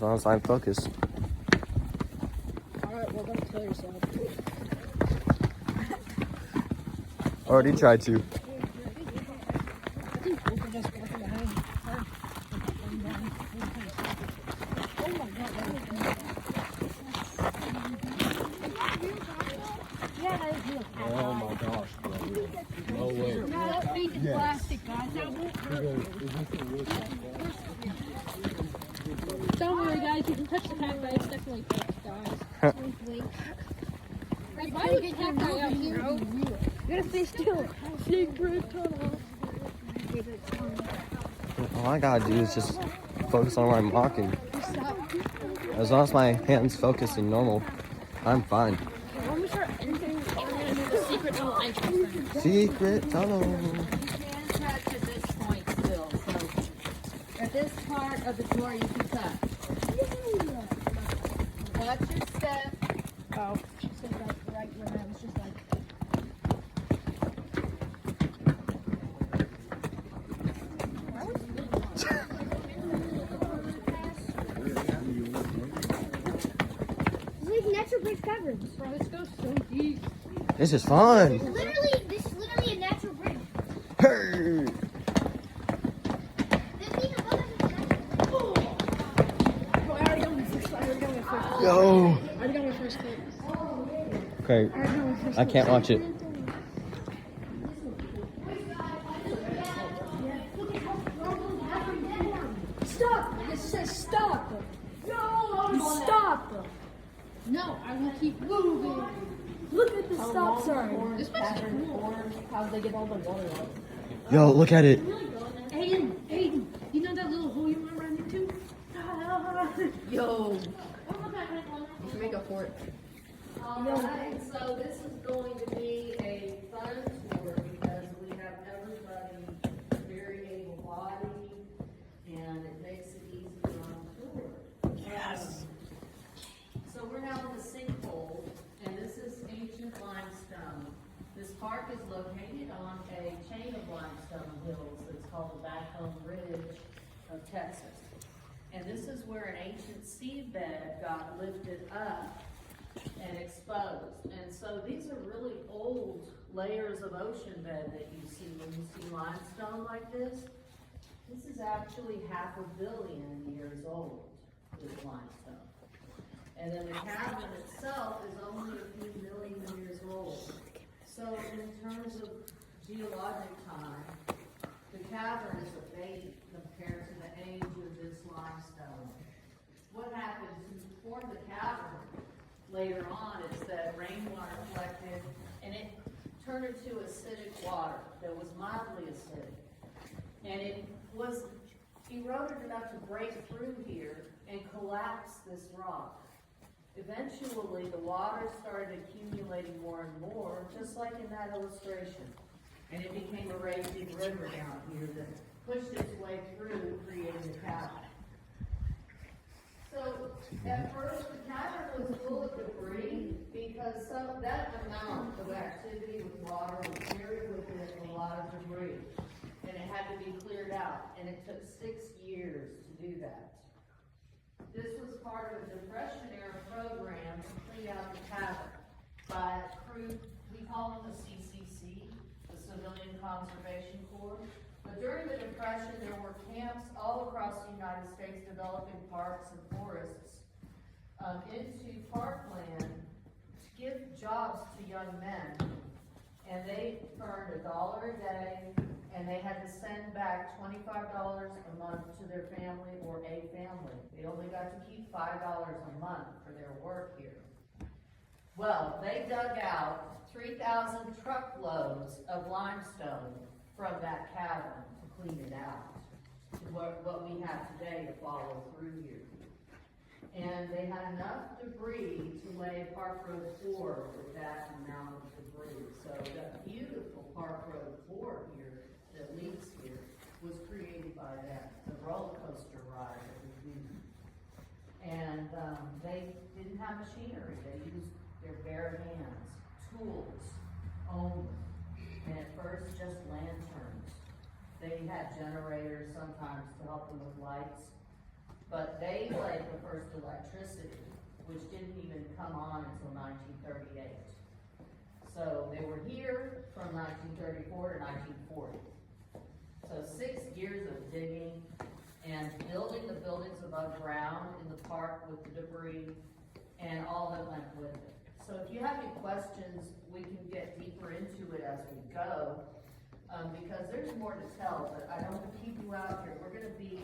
long as I'm focused. Alright, well, don't kill yourself. Already tried to. I think both of us walking behind her. Oh my god, that was good. Yeah, that is real. Oh my gosh, bro. No way. No, that's painted plastic, guys. That won't hurt. Don't worry, guys. You can touch the cacti. It's definitely guys. Like, why would you cacti out here? You gotta stay still. Secret tunnel. All I gotta do is just focus on what I'm walking. As long as my hands focus and normal, I'm fine. When we start entering, we're gonna do the secret tunnel entrance thing. Secret tunnel. You can touch at this point still, so at this part of the door you can touch. Watch your step. Oh, she said that right when I was just like. It's like natural bridge caverns. Bro, this goes so deep. This is fun. This is literally a natural bridge. Hey. The thing above us is a natural bridge. Bro, I already got my first. Yo. I already got my first clip. Okay, I can't watch it. Stop! It says stop! No! Stop! No, I will keep moving. Look at the stop sign. This place is cool. How they get all the water out? Yo, look at it. Aiden, you know that little hole you want to run into? Yo. You should make a fort. Alright, so this is going to be a fun tour because we have everybody very able-bodied and it makes it easier on the tour. Yes. So we're now in the sinkhole and this is ancient limestone. This park is located on a chain of limestone hills that's called the Backbone Ridge of Texas. And this is where an ancient seabed got lifted up and exposed. And so these are really old layers of ocean bed that you see when you see limestone like this. This is actually 500 million years old, this limestone. And then the cavern itself is only a few million years old. So in terms of geologic time, the cavern is a baby compared to the age of this limestone. What happened to form the cavern later on is that rainwater collected and it turned into acidic water that was mildly acidic. And it was eroded enough to break through here and collapse this rock. Eventually, the water started accumulating more and more, just like in that illustration. And it became a raging river down here that pushed its way through, creating the cavern. So, at first, the cavern was full of debris because that amount of activity with water would carry with it a lot of debris. And it had to be cleared out. And it took 6 years to do that. This was part of a Depression-era program to clean out the cavern by a crew, we call them the CCC, the Civilian Conservation Corps. But during the Depression, there were camps all across the United States developing parks and forests into parkland to give jobs to young men. And they earned $1 a day, and they had to send back $25 a month to their family or a family. They only got to keep $5 a month for their work here. Well, they dug out 3,000 truckloads of limestone from that cavern to clean it out, to what we have today to follow through here. And they had enough debris to lay Park Road 4 with that amount of debris. So that beautiful Park Road 4 here that leads here was created by that, the roller coaster ride that we do. And they didn't have machinery. They used their bare hands, tools only. And at first, just lanterns. They had generators sometimes to help them with lights. but they laid the first electricity, which didn't even come on until 1938. So they were here from 1934 to 1940. So 6 years of digging and building the buildings above ground in the park with the debris and all that went with it. So if you have any questions, we can get deeper into it as we go, because there's more to tell, but I don't want to keep you out here. We're gonna be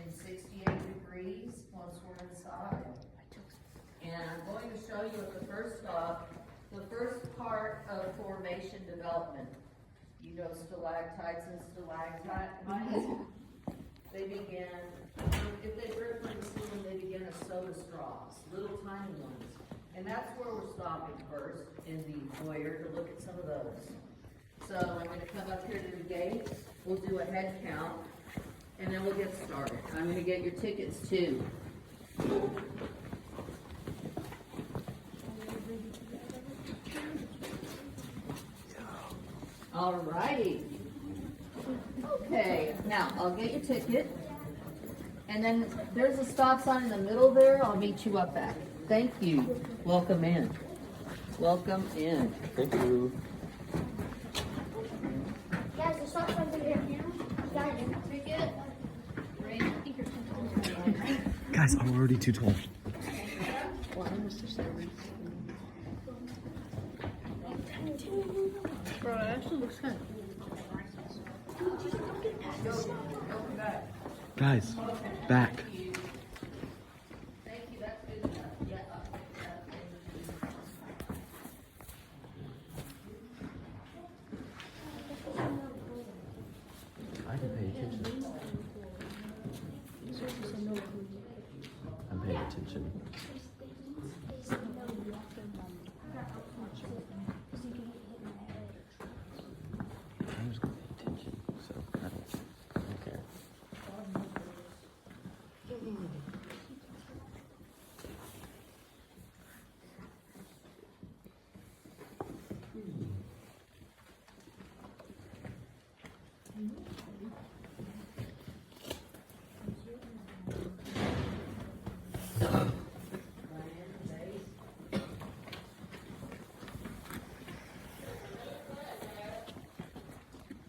in 68 degrees once we're inside. And I'm going to show you at the first stop, the first part of formation development. You know stalactites and stalagmites? They begin, if they drip from the ceiling, they begin as soda straws, little tiny ones. And that's where we're stopping first, in the foyer, to look at some of those. So I'm gonna come up here to the gate, we'll do a head count, and then we'll get started. I'm gonna get your tickets too. All righty. Okay, now I'll get your ticket. And then there's a stop sign in the middle there. I'll meet you up back. Thank you. Welcome in. Welcome in. Thank you. Guys, the stop sign's over here. Guys, Ticket. Guys, I'm already too tall. Bro, it actually looks kind Guys, back. Thank you, that's good enough. Yeah. I can pay attention. I'm paying attention. I'm just gonna pay attention, so I don't care.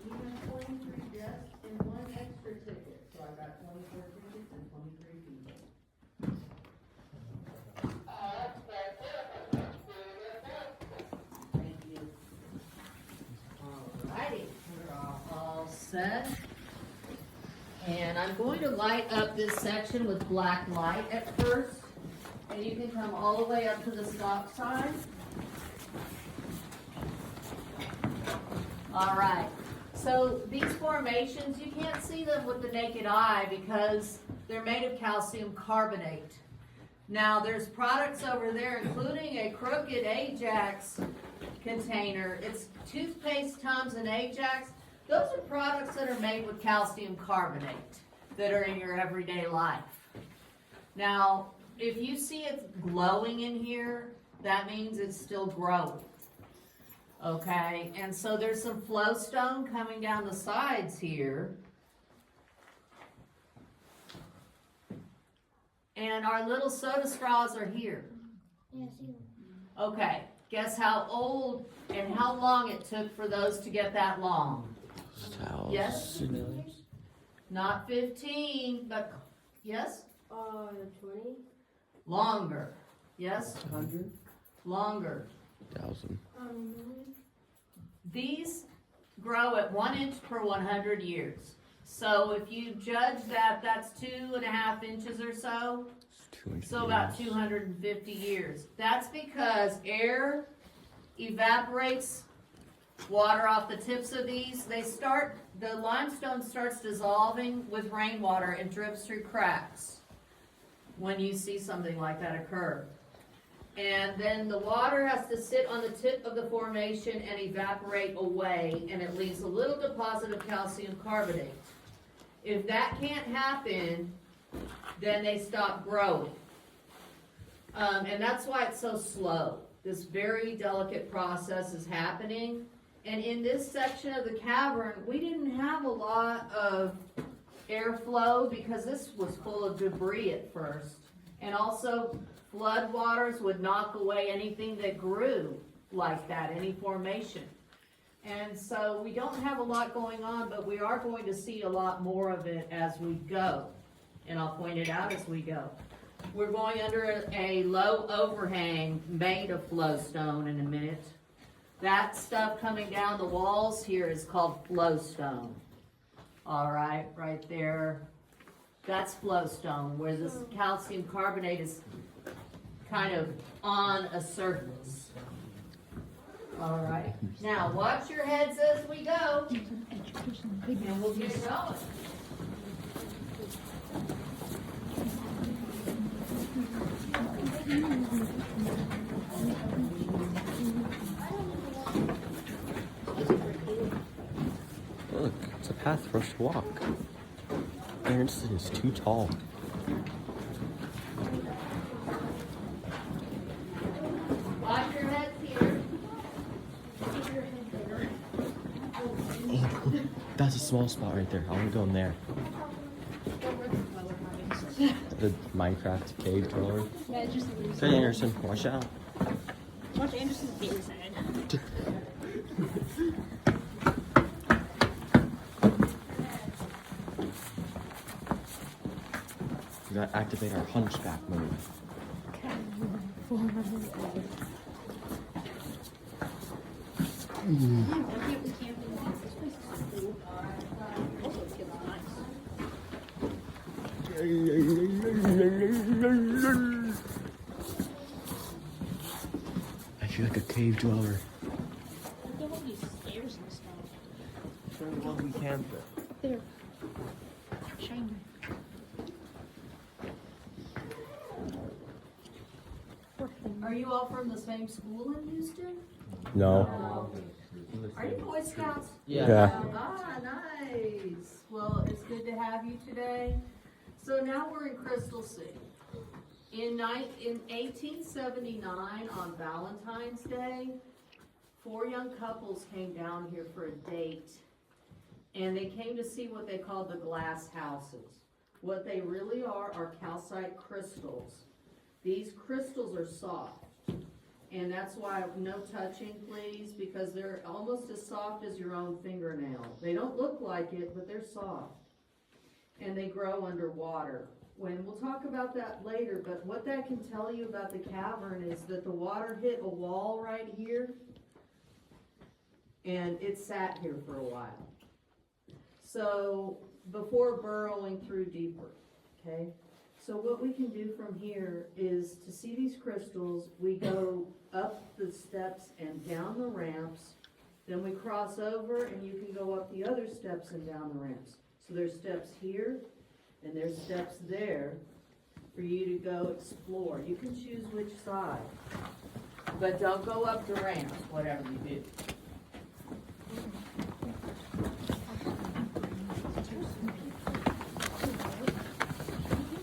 We have 23 desks and 1 extra ticket, so I've got 24 tickets and 23 people. Thank you. Alrighty, we're all set. And I'm going to light up this section with black light at first, and you can come all the way up to the stop sign. All right, so these formations, you can't see them with the naked eye because they're made of calcium carbonate. Now, there's products over there, including a crooked Ajax container. It's toothpaste Tums and Ajax. Those are products that are made with calcium carbonate that are in your everyday life. Now, if you see it glowing in here, that means it's still growing. Okay, and so there's some flowstone coming down the sides here. And our little soda straws are here. yeah, see them. Okay, guess how old and how long it took for those to get that long? Yes? Not 15, but yes? 20. Longer. Yes? 100. Longer. 1,000. These grow at 1 inch per 100 years. So if you judge that, that's 2.5 inches or so. So about 250 years. That's because air evaporates water off the tips of these. The limestone starts dissolving with rainwater and drips through cracks when you see something like that occur. And then the water has to sit on the tip of the formation and evaporate away, and it leaves a little deposit of calcium carbonate. If that can't happen, then they stop growing. And that's why it's so slow. This very delicate process is happening. And in this section of the cavern, we didn't have a lot of airflow, because this was full of debris at first. And also, flood waters would knock away anything that grew like that, any formation. And so we don't have a lot going on, but we are going to see a lot more of it as we go. And I'll point it out as we go. We're going under a low overhang made of flowstone in a minute. That stuff coming down the walls here is called flowstone. All right, right there. That's flowstone, where this calcium carbonate is kind of on a surface. All right. Now, watch your heads as we go, and we'll get going. Look, it's a path for us to walk. Anderson is too tall. Watch your heads here. That's a small spot right there. I want to go in there. The Minecraft cave dweller. Hey Anderson, watch out. Watch Anderson's gator side. We gotta activate our hunchback mode. I feel like a cave dweller. There won't be stairs and stuff. Sure, well, we can. There. Shiny. Are you all from the same school in Houston? No. Are you Boy Scouts? Yeah. Ah, nice. Well, it's good to have you today. So now we're in Crystal City. In 1879, on Valentine's Day, 4 young couples came down here for a date. And they came to see what they called the glass houses. What they really are calcite crystals. These crystals are soft. And that's why no touching, please, because they're almost as soft as your own fingernail. They don't look like it, but they're soft. And they grow underwater. We'll talk about that later, but what that can tell you about the cavern is that the water hit a wall right here, and it sat here for a while. So, before burrowing through deeper, okay? So what we can do from here is to see these crystals, we go up the steps and down the ramps, then we cross over and you can go up the other steps and down the ramps. So there's steps here and there's steps there for you to go explore. You can choose which side, but don't go up the ramps, whatever you do.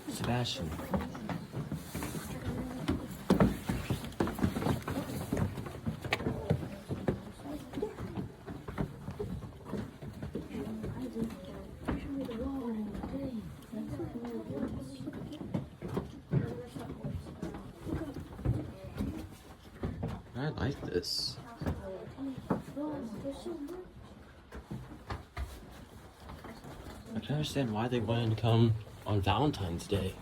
Sebastian. I like this. I can understand why they wanted to come on Valentine's Day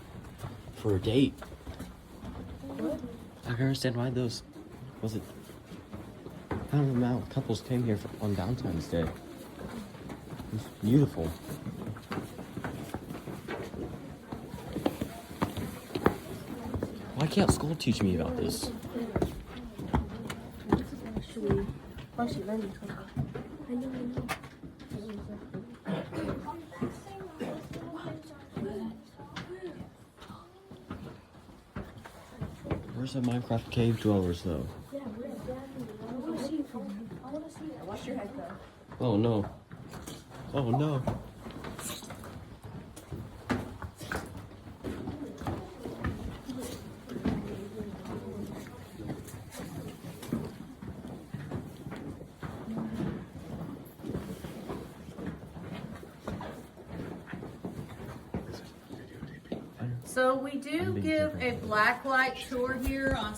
for a date. I can understand why those, was it, I don't know, couples came here on Valentine's Day. It's beautiful. Why can't school teach me about this? Where's the Minecraft cave dwellers though? Watch your head though. Oh no. Oh no. So we do give a blacklight tour here on